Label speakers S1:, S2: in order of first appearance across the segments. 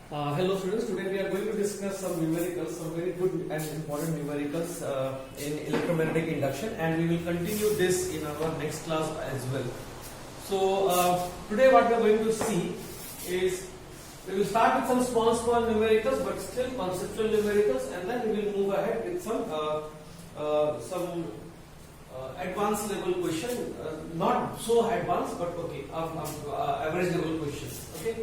S1: Hello students, today we are going to discuss some numericals, some very good and important numericals in electromagnetic induction, and we will continue this in our next class as well. So today what we are going to see is we will start with some small numericals but still conceptual numericals, and then we will move ahead with some advanced level question, not so advanced but okay, average level questions. Okay.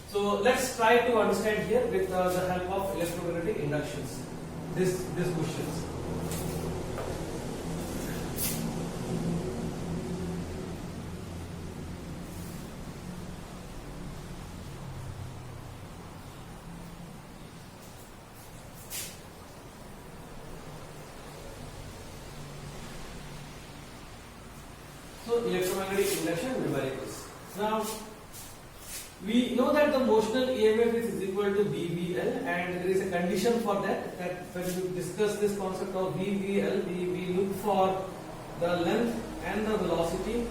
S1: So let's try to understand here with the help of electromagnetic inductions these questions. So electromagnetic induction numericals. Now we know that the motional EMF is equal to BVL, and there is a condition for that, that when we discuss this concept of BVL, we look for the length and the velocity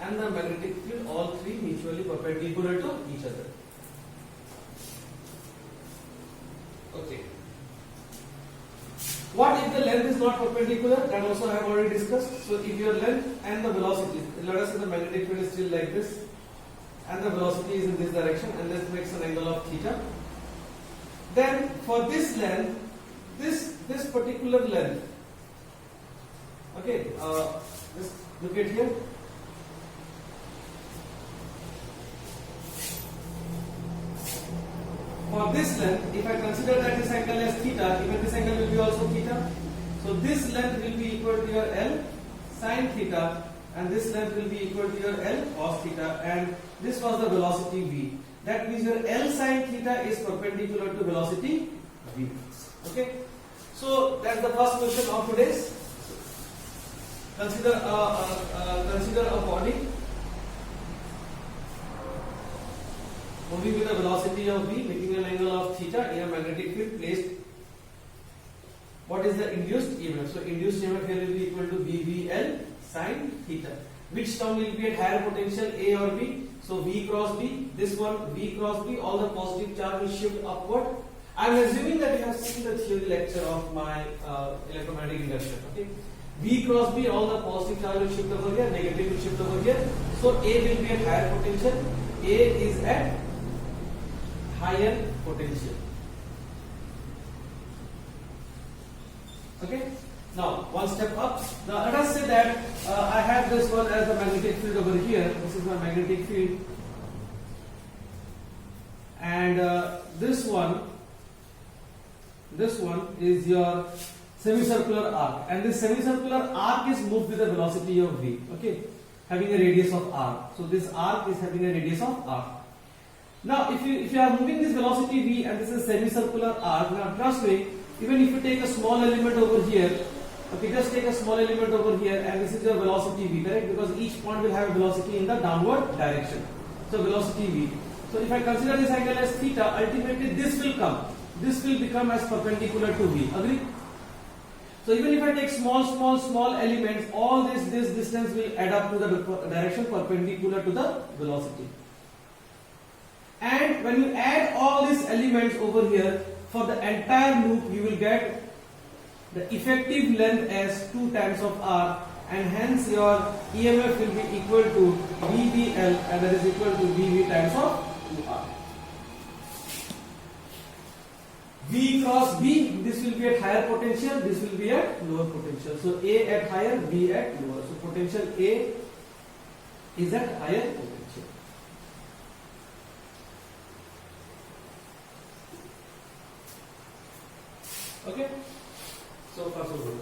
S1: and the magnetic field, all three mutually perpendicular to each other. Okay. What if the length is not perpendicular? That also I have already discussed. So if your length and the velocity, let us say the magnetic field is still like this, and the velocity is in this direction, and this makes an angle of theta. Then for this length, this particular length, okay, just look at here. For this length, if I consider that this angle as theta, even this angle will be also theta. So this length will be equal to your L sin theta, and this length will be equal to your L cos theta, and this was the velocity v. That means your L sin theta is perpendicular to velocity v. Okay. So that's the first question of today's. Consider a body moving with a velocity of v, making an angle of theta in a magnetic field placed. What is the induced EMF? So induced EMF here will be equal to BVL sin theta. Which term will be at higher potential, A or B? So V cross B, this one V cross B, all the positive charge will shift upward. I am assuming that you have seen the theory lecture of my electromagnetic induction. Okay, V cross B, all the positive charge will shift over here, negative will shift over here. So A will be at higher potential. A is at higher potential. Okay. Now, one step up. Now, let us say that I have this one as the magnetic field over here. This is my magnetic field, and this one is your semicircular arc, and this semicircular arc is moved with the velocity of v. Okay, having a radius of r. So this arc is having a radius of r. Now, if you are moving this velocity v, and this is semicircular arc, now trust me, even if you take a small element over here. Okay, just take a small element over here, and this is your velocity v, correct? Because each point will have a velocity in the downward direction. So velocity v. So if I consider this angle as theta, ultimately this will come. This will become as perpendicular to v. Agree? So even if I take small elements, all this distance will add up to the direction perpendicular to the velocity. And when you add all these elements over here, for the entire loop, you will get the effective length as 2 times of r, and hence your EMF will be equal to BVL, and that is equal to BV times of 2r. V cross B, this will be at higher potential, this will be at lower potential. So A at higher, B at lower. So potential A is at higher potential. Okay. So far so good.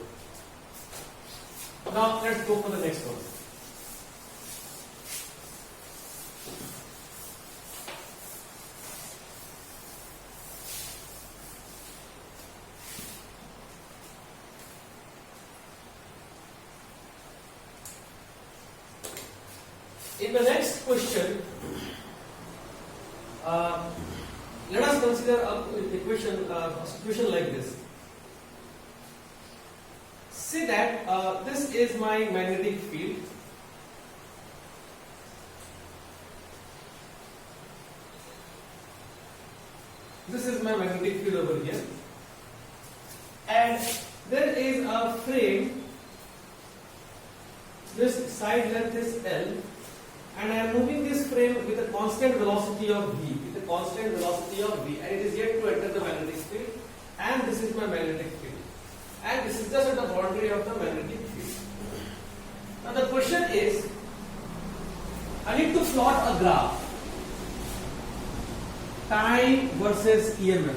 S1: Now let's go for the next one. In the next question, let us consider a situation like this. Say that this is my magnetic field, This is my magnetic field over here, and there is a frame. This side length is L, and I am moving this frame with a constant velocity of v, with a constant velocity of v, and it is yet to enter the magnetic field. And this is my magnetic field, and this is just at the boundary of the magnetic field. Now the question is, I need to plot a graph, time versus EMF.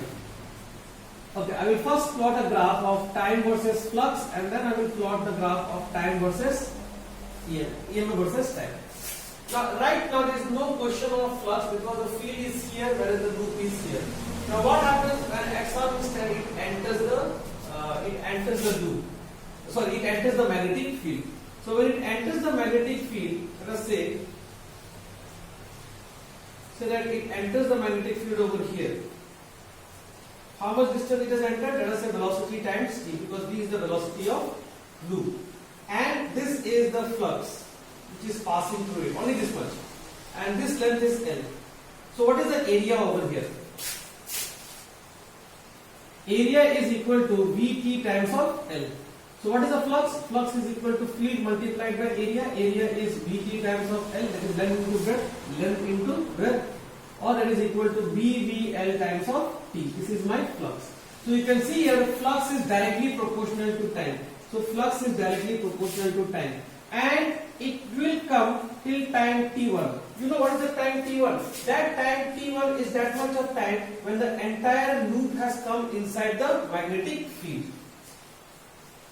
S1: Okay, I will first plot a graph of time versus flux, and then I will plot the graph of time versus EMF versus time. Now, right now there is no question of flux because the field is here, whereas the loop is here. Now, what happens when at some instant it enters the loop? Sorry, it enters the magnetic field. So when it enters the magnetic field, let us say that it enters the magnetic field over here. How much distance it has entered? Let us say velocity times t, because v is the velocity of loop. And this is the flux which is passing through it, only this much. And this length is L. So what is the area over here? Area is equal to Vt times of L. So what is the flux? Flux is equal to field multiplied by area. Area is Vt times of L, that is length into breadth, length into breadth, or that is equal to BVL times of T. This is my flux. So you can see here flux is directly proportional to time. So flux is directly proportional to time, and it will come till time t1. You know what is the time t1? That time t1 is that much of time when the entire loop has come inside the magnetic field.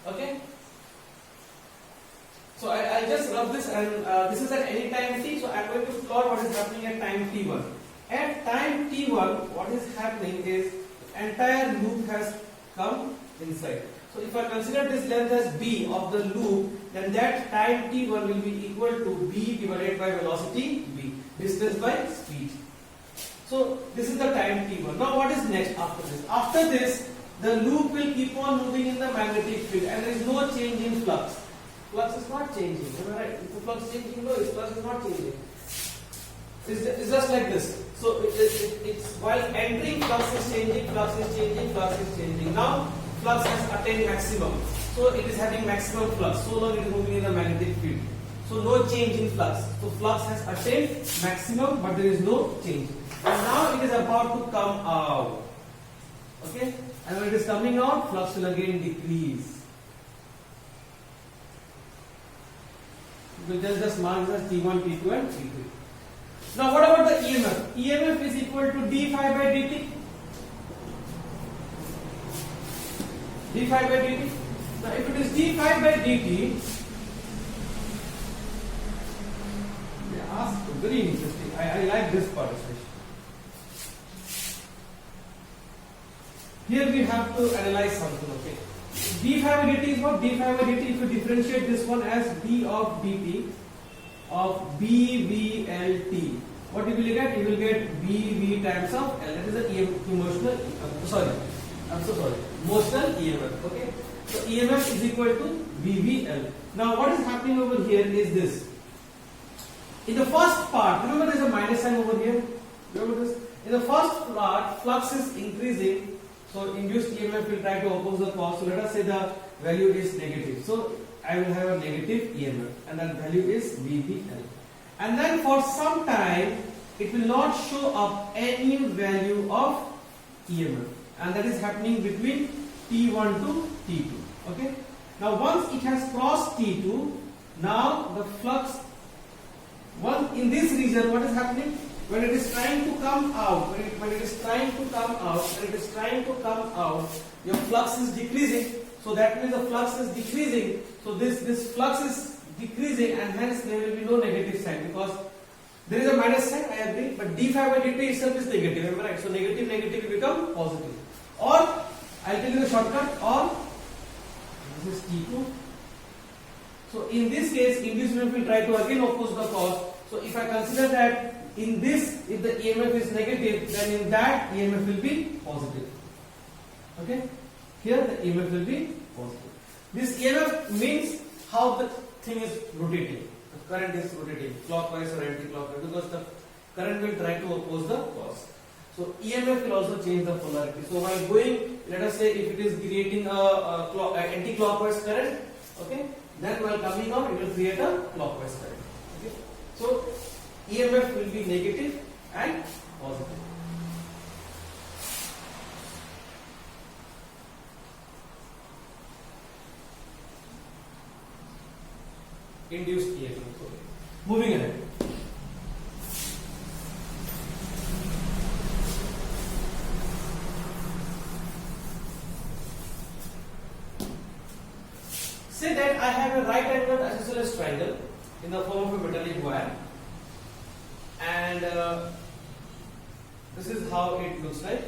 S1: Okay? So I'll just rub this, and this is at any time t, so I'm going to plot what is happening at time t1. At time t1, what is happening is entire loop has come inside. So if I consider this length as b of the loop, then that time t1 will be equal to b divided by velocity v, distance by speed. So this is the time t1. Now what is next after this? After this, the loop will keep on moving in the magnetic field, and there is no change in flux. Flux is not changing. Am I right? If the flux is changing, no, its flux is not changing. It's just like this. So it's while entering, flux is changing, flux is changing, flux is changing. Now flux has attained maximum. So it is having maximum flux. So long it is moving in the magnetic field. So no change in flux. So flux has attained maximum, but there is no change. And now it is about to come out. Okay? And when it is coming out, flux will again decrease. We will just mark as T1, T2 and T3. Now what about the EMF? EMF is equal to d phi by dt. d phi by dt. Now if it is d phi by dt, they ask very interesting. I like this part especially. Here we have to analyze something, okay? d phi by dt is what? D phi by dt, if you differentiate this one as d of dt of BVLT, what you will get? You will get BV times of L. That is the emotional, motional EMF. Okay. So EMF is equal to BVL. Now what is happening over here is this. In the first part, remember there is a minus sign over here. Remember this? In the first part, flux is increasing. So induced EMF will try to oppose the cause. So let us say the value is negative. So I will have a negative EMF, and that value is BVL. And then for some time, it will not show up any value of EMF, and that is happening between T1 to T2. Okay. Now once it has crossed T2, now the flux, in this region, what is happening? When it is trying to come out, when it is trying to come out, your flux is decreasing. So that means the flux is decreasing. So this flux is decreasing, and hence there will be no negative sign, because there is a minus sign, I agree, but d phi by dt itself is negative, am I right? So negative will become positive. Or I'll tell you the shortcut, or this is T2. So in this case, induced EMF will try to again oppose the cause. So if I consider that in this, if the EMF is negative, then in that EMF will be positive. Okay? Here the EMF will be positive. This EMF means how the thing is rotating. The current is rotating clockwise or anti-clockwise, because the current will try to oppose the cause. So EMF will also change the polarity. So while going, let us say if it is creating a anti-clockwise current, okay, then while coming out it will create a clockwise current. Okay, so EMF will be negative and positive. Induced EMF. Okay. Moving ahead. Say that I have a right angled isosceles triangle in the form of a metallic wire, and this is how it looks like.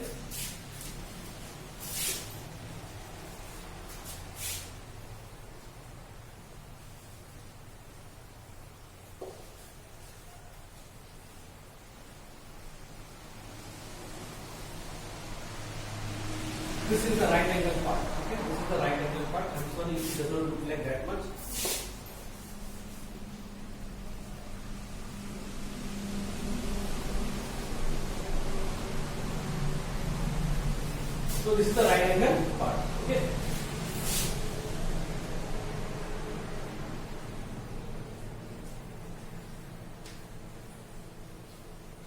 S1: This is the right angle part. Okay, this is the right angle part. And this one does not look like that much. So this is the right angle part. Okay.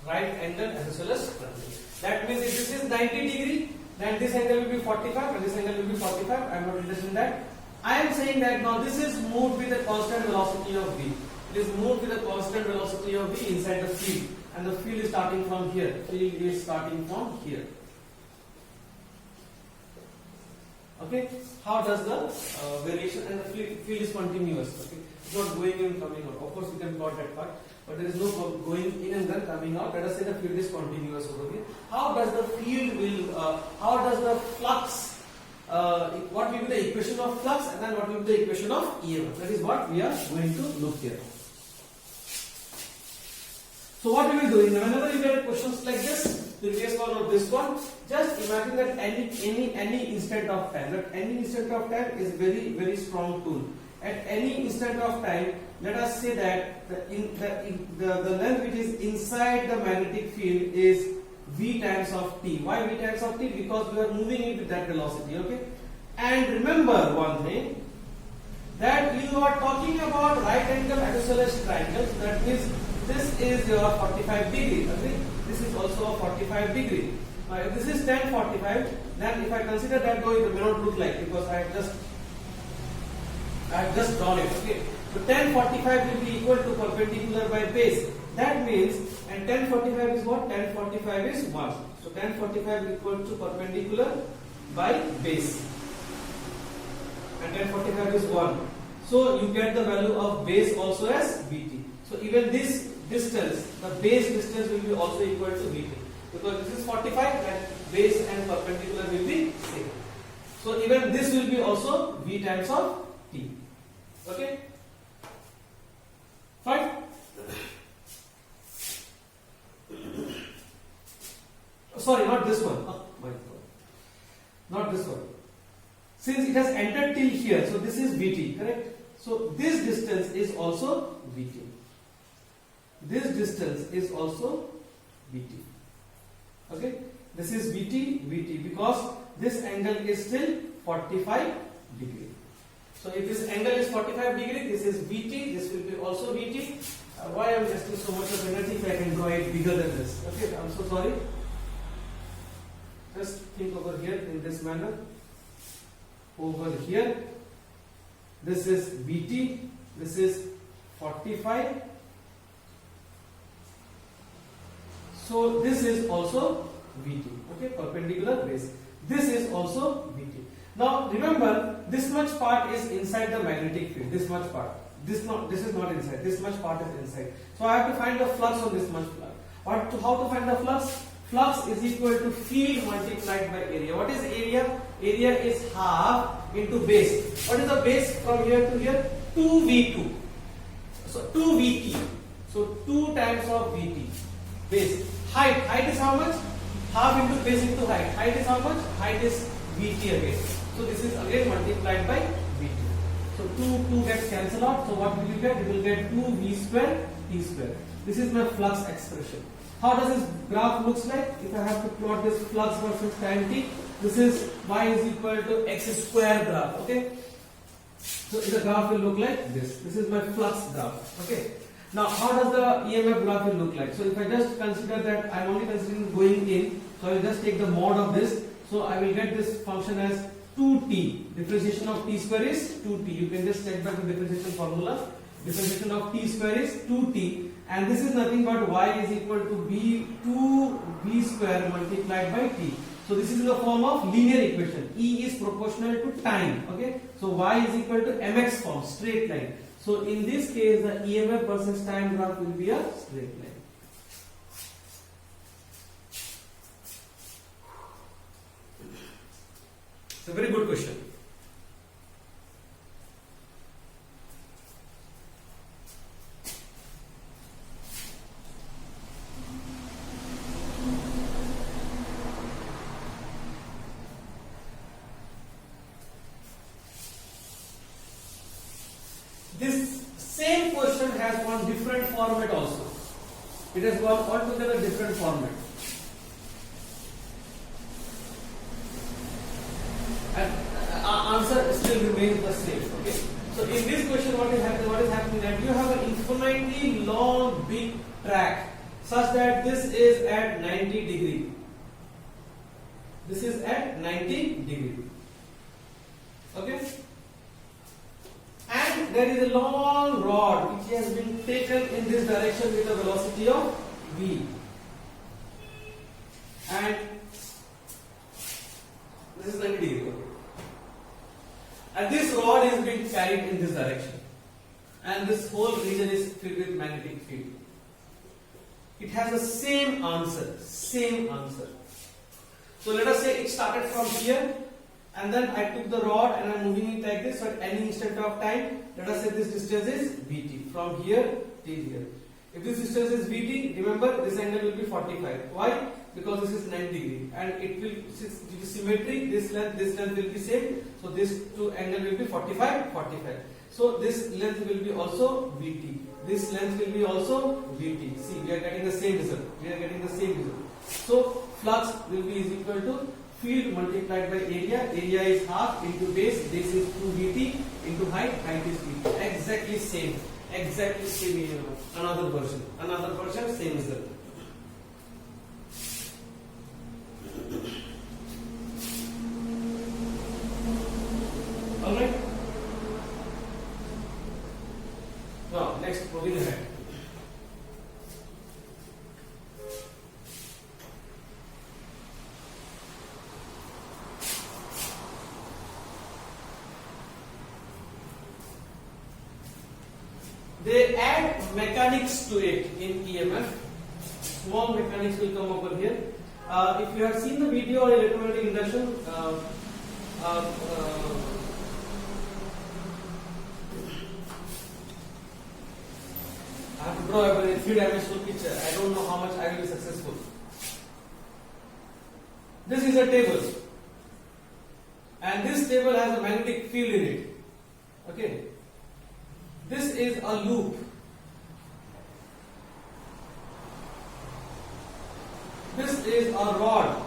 S1: Right angle isosceles triangle. That means if this is 90 degree, then this angle will be 45 and this angle will be 45. I am not interested in that. I am saying that now this is moved with a constant velocity of v. It is moved with a constant velocity of v inside the field, and the field is starting from here. Field is starting from here. Okay. How does the variation, and the field is continuous. Okay. It's not going in and coming out. Of course, we can plot that part. But there is no going in and then coming out. Let us say the field is continuous over here. How does the field will, how does the flux, what will be the equation of flux and then what will be the equation of EMF? That is what we are going to look here. So what we will do, whenever you get questions like this, previous one or this one, just imagine that any instant of time, is very strong tool. At any instant of time, let us say that the length which is inside the magnetic field is v times of t. Why v times of t? Because we are moving it with that velocity. Okay. And remember one thing, that you are talking about right angle isosceles triangle. So that means this is your 45 degree. Okay? This is also a 45 degree. Now if this is tan 45, then if I consider that, though it may not look like, because I have just drawn it. Okay. So tan 45 will be equal to perpendicular by base. That means, and tan 45 is what? Tan 45 is 1. So tan 45 is equal to perpendicular by base. And tan 45 is 1. So you get the value of base also as Vt. So even this distance, the base distance will be also equal to Vt. Because this is 45 and base and perpendicular will be same. So even this will be also V times of T. Okay? Fine? Sorry, not this one. Oh, my God. Not this one. Since it has entered till here, so this is Vt, correct? So this distance is also Vt. This distance is also Vt. Okay? This is Vt, because this angle is still 45 degree. So if this angle is 45 degree, this is Vt, this will be also Vt. Why I am wasting so much of energy if I can draw it bigger than this? Okay, I am so sorry. Just think over here in this manner. Over here, this is Vt, this is 45. So this is also Vt, okay, perpendicular base. This is also Vt. Now remember, this much part is inside the magnetic field. This much part. This is not inside. This much part is inside. So I have to find the flux on this much part. How to find the flux? Flux is equal to field multiplied by area. What is area? Area is half into base. What is the base from here to here? 2V2. So 2Vt. So 2 times of Vt. Base. Height. Height is how much? Half into base into height. Height is how much? Height is Vt again. So this is again multiplied by Vt. So 2 gets cancelled out. So what will you get? You will get 2V square T square. This is my flux expression. How does this graph looks like? If I have to plot this flux versus time t, this is y is equal to x square graph. Okay. So the graph will look like this. This is my flux graph. Okay. Now, how does the EMF graph will look like? So if I just consider that I am only considering going in, so I will just take the mod of this. So I will get this function as 2t. Differentiation of t square is 2t. You can just check back the differentiation formula. Differentiation of t square is 2t, and this is nothing but y is equal to b 2v square multiplied by t. So this is in the form of linear equation. E is proportional to time. Okay. So y is equal to mx form, straight line. So in this case, the EMF versus time graph will be a straight line. It's a very good question. This same question has one different format also. It has got altogether different format. And answer still remains the same. Okay. So in this question, what is happening that you have an infinitely long big track such that this is at 90 degree. This is at 90 degree. Okay. And there is a long rod which has been taken in this direction with a velocity of v. And this is 90 degree. Okay. And this rod is being carried in this direction. And this whole region is filled with magnetic field. It has the same answer. Same answer. So let us say it started from here. And then I took the rod and I am moving it like this. So at any instant of time, let us say this distance is Vt from here till here. If this distance is Vt, remember this angle will be 45. Why? Because this is 90 degree, and it will be symmetric. This length will be same. So this two angle will be 45. So this length will be also Vt. This length will be also Vt. See, we are getting the same result. So flux will be is equal to field multiplied by area. Area is half into base. Base is 2Vt into height. Height is Vt. Exactly same. Another version, same result. Alright. Now, next, moving ahead. They add mechanics to it in EMF. Small mechanics will come over here. If you have seen the video on electromagnetic induction, I have to draw a three-dimensional picture. I don't know how much I will be successful. This is a table, and this table has a magnetic field in it. Okay. This is a loop. This is a rod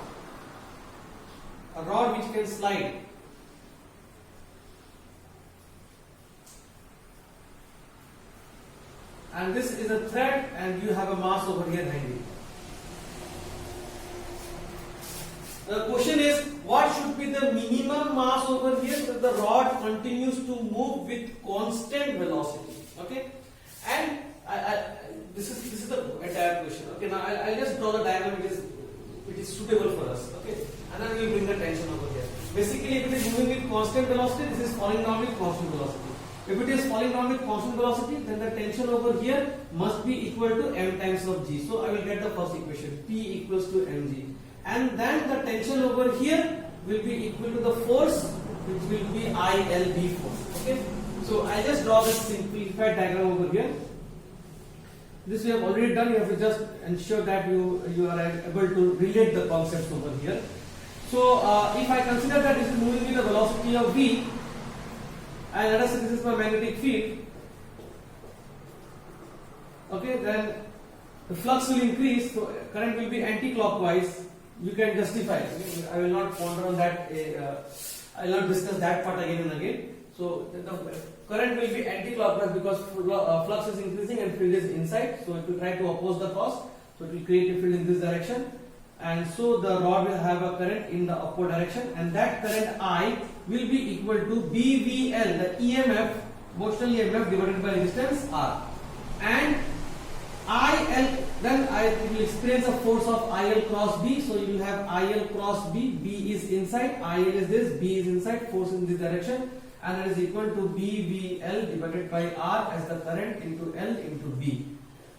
S1: which can slide. And this is a thread, and you have a mass over here hanging. The question is, what should be the minimum mass over here so that the rod continues to move with constant velocity? Okay, and this is the entire question. Okay, now I'll just draw the diagram which is suitable for us. Okay, and then we will bring the tension over here. Basically, if it is moving with constant velocity, this is falling down with constant velocity. If it is falling down with constant velocity, then the tension over here must be equal to m times of g. So I will get the first equation, P equals to mg. And then the tension over here will be equal to the force, which will be ILB force. Okay. So I just draw this simplified diagram over here. This we have already done. You have to just ensure that you are able to relate the concepts over here. So if I consider that this is moving with a velocity of v, and let us say this is my magnetic field. Okay, then the flux will increase, so current will be anti-clockwise. You can justify. I will not ponder on that. I will not discuss that part again and again. So the current will be anti-clockwise because flux is increasing and field is inside. So it will try to oppose the cause. So it will create a field in this direction, and so the rod will have a current in the upward direction, and that current I will be equal to BVL, the EMF, Boschel EMF divided by resistance R, and IL. Then I will experience a force of IL cross B. So you will have IL cross B. B is inside, IL is this, B is inside, force in this direction, and that is equal to BVL divided by R as the current into L into B.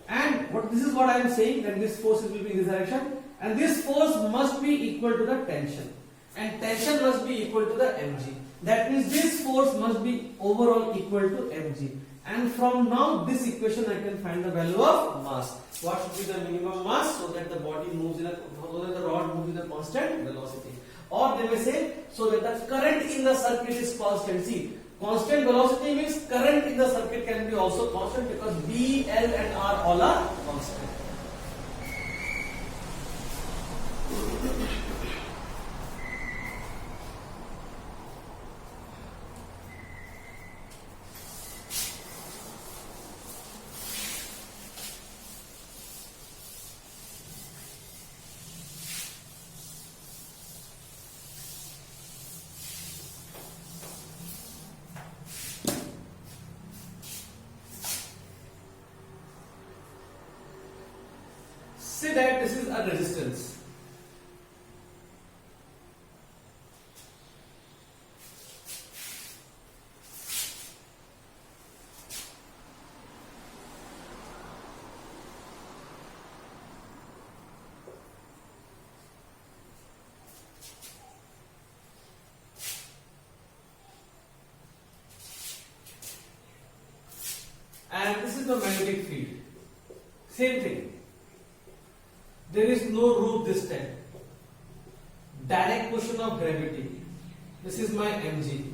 S1: And this is what I am saying, that this force will be in this direction, and this force must be equal to the tension, and tension must be equal to the mg. That means this force must be overall equal to mg. And from now this equation I can find the value of mass. What should be the minimum mass, so that the body moves in so that the rod moves in a constant velocity. Or they may say, so that the current in the circuit is constant. See, constant velocity means current in the circuit can be also constant, because B, L and R all are constant. Say that this is a resistance. And this is the magnetic field. Same thing. There is no root this time. Direct motion of gravity. This is my mg.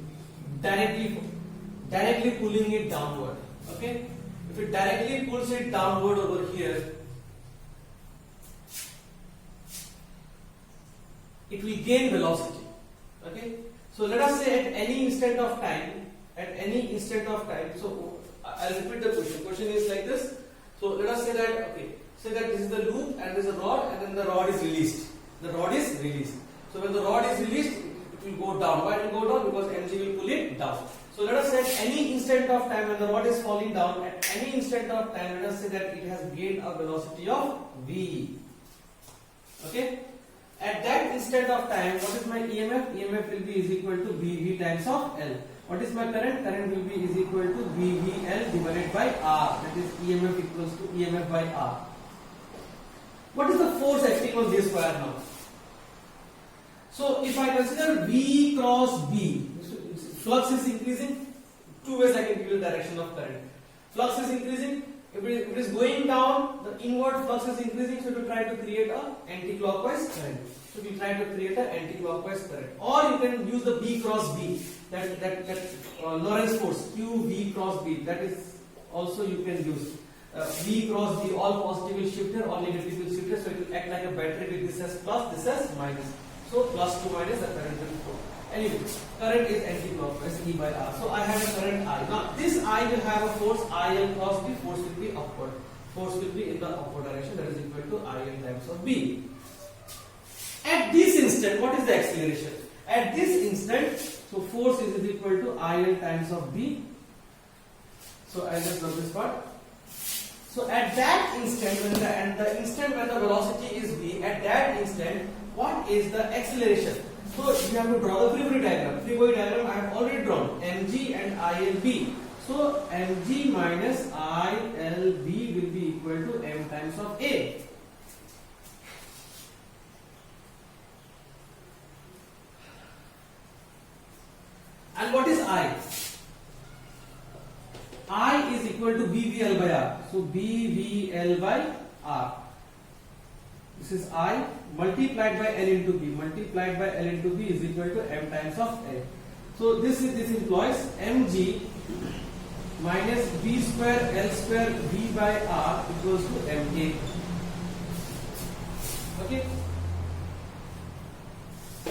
S1: Directly pulling it downward. Okay? If it directly pulls it downward over here, it will gain velocity. Okay? So let us say at any instant of time, so I'll repeat the question. Question is like this. So let us say that, okay, say that this is the loop and this is a rod, and then the rod is released. The rod is released. So when the rod is released, it will go down. Why it will go down? Because mg will pull it down. So let us say at any instant of time when the rod is falling down, at any instant of time, let us say that it has gained a velocity of v. Okay? At that instant of time, what is my EMF? EMF will be is equal to Vv times of L. What is my current? Current will be is equal to VVL divided by R. That is EMF equals to EMF by R. What is the force acting on this wire now? So if I consider V cross B, flux is increasing. Two ways I can give you the direction of current. Flux is increasing. If it is going down, the inward flux is increasing, so it will try to create a anti-clockwise current. So we try to create an anti-clockwise current. Or you can use the B cross B, that Lorentz force, Q V cross B. That is also you can use. V cross B, all positive will shift here, all negative will shift here, so it will act like a battery with this as plus, this as minus. So plus to minus, the current will flow. Anyway, current is anti-clockwise, E by R. So I have a current I. Now this I will have a force IL cross B. Force will be upward. Force will be in the upward direction. That is equal to IL times of B. At this instant, what is the acceleration? At this instant, so force is equal to IL times of B. So I just love this part. So at that instant, when the instant when the velocity is V, at that instant, what is the acceleration? So you have to draw the free body diagram. Free body diagram I have already drawn. Mg and ILB. So Mg minus ILB will be equal to M times of A. And what is I? I is equal to BVL by R. So BVL by R. This is I multiplied by L into B. Multiplied by L into B is equal to M times of L. So this implies Mg minus B square L square V by R equals to Ma. Okay.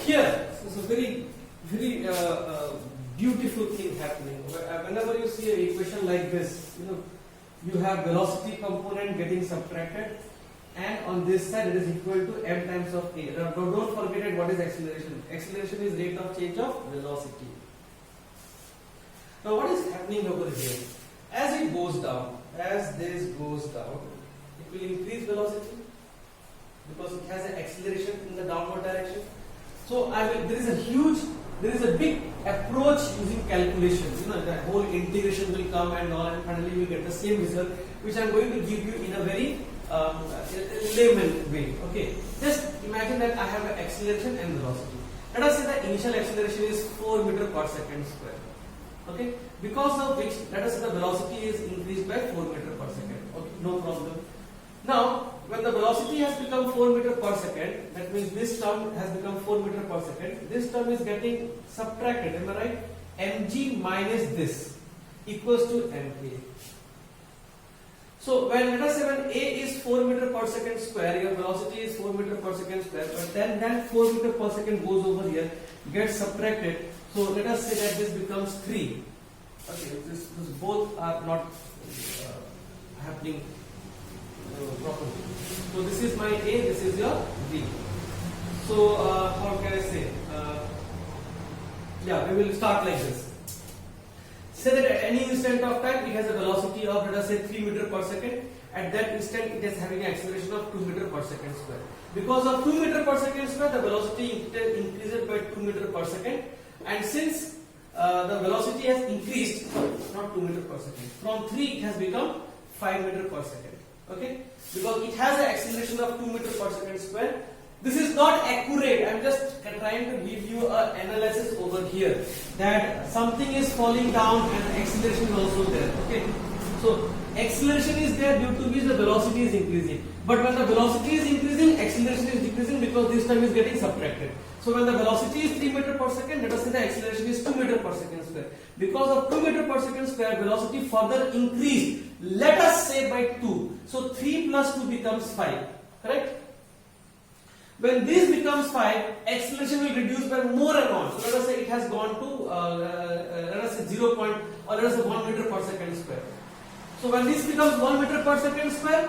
S1: Here, it's a very beautiful thing happening. Whenever you see an equation like this, you have velocity component getting subtracted, and on this side it is equal to m times of a. Now don't forget what is acceleration. Acceleration is rate of change of velocity. Now what is happening over here? As it goes down, as this goes down, it will increase velocity because it has an acceleration in the downward direction. So there is a big approach using calculations. The whole integration will come and all, and finally we get the same result, which I am going to give you in a very layman way. Okay, just imagine that I have an acceleration and velocity. Let us say the initial acceleration is 4 meters per second square. Okay, because of which let us say the velocity is increased by 4 meters per second. Okay, no problem. Now, when the velocity has become 4 meters per second, that means this term has become 4 meters per second. This term is getting subtracted. Am I right? Mg minus this equals to ma. So when let us say when a is 4 meters per second square, your velocity is 4 meters per second square, but then that 4 meters per second goes over here, gets subtracted. So let us say that this becomes 3. Okay, this both are not happening properly. So this is my A, this is your B. So how can I say? We will start like this. Say that at any instant of time it has a velocity of, let us say, 3 meters per second. At that instant it is having an acceleration of 2 meters per second square. Because of 2 meters per second square, the velocity increases by 2 meters per second. And since the velocity has increased, not 2 meters per second, from 3 it has become 5 meters per second. Okay, because it has an acceleration of 2 meters per second square. This is not accurate. I am just trying to give you an analysis over here that something is falling down and the acceleration is also there. Okay, so acceleration is there due to which the velocity is increasing. But when the velocity is increasing, acceleration is decreasing because this term is getting subtracted. So when the velocity is 3 meters per second, let us say the acceleration is 2 meters per second square. Because of 2 meters per second square, velocity further increased. Let us say by 2. So 3 plus 2 becomes 5. Correct? When this becomes 5, acceleration will reduce by more amount. So let us say it has gone to let us say 0. Or let us say 1 meter per second square. So when this becomes 1 meter per second square,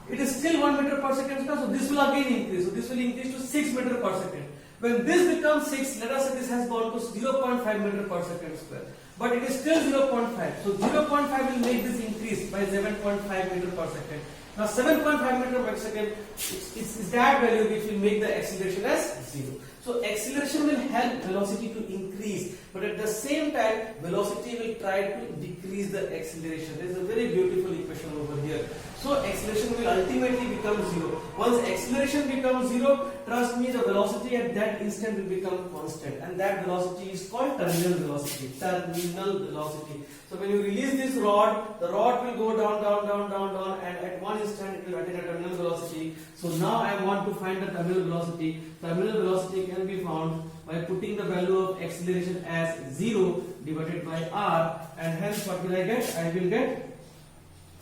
S1: it is still 1 meter per second square. So this will again increase. So this will increase to 6 meter per second. When this becomes 6, let us say this has gone to 0.5 meter per second square. But it is still 0.5. So 0.5 will make this increase by 7.5 meter per second. Now 7.5 meter per second is that value which will make the acceleration as 0. So acceleration will help velocity to increase, but at the same time velocity will try to decrease the acceleration. There is a very beautiful equation over here. So acceleration will ultimately become 0. Once acceleration becomes 0, trust me, the velocity at that instant will become constant, and that velocity is called terminal velocity. Terminal velocity. So when you release this rod, the rod will go down, down, down, down, down, and at one instant it will attain a terminal velocity. So now I want to find the terminal velocity. Terminal velocity can be found by putting the value of acceleration as 0 divided by r, and hence what will I get? I will get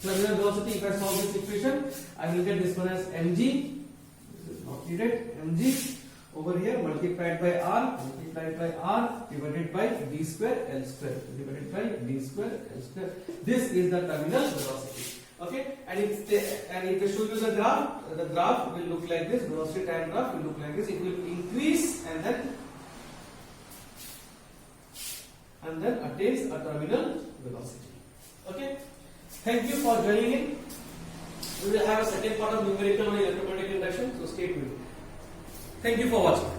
S1: terminal velocity. If I solve this equation, I will get this one as mg. This is not needed. Mg over here multiplied by r divided by d square L square divided by d square L square. This is the terminal velocity. Okay, and if they show you the graph will look like this. Velocity time graph will look like this. It will increase and then attains a terminal velocity. Okay, thank you for joining in. We will have a second part of numerical on electromagnetic induction, so stay tuned. Thank you for watching.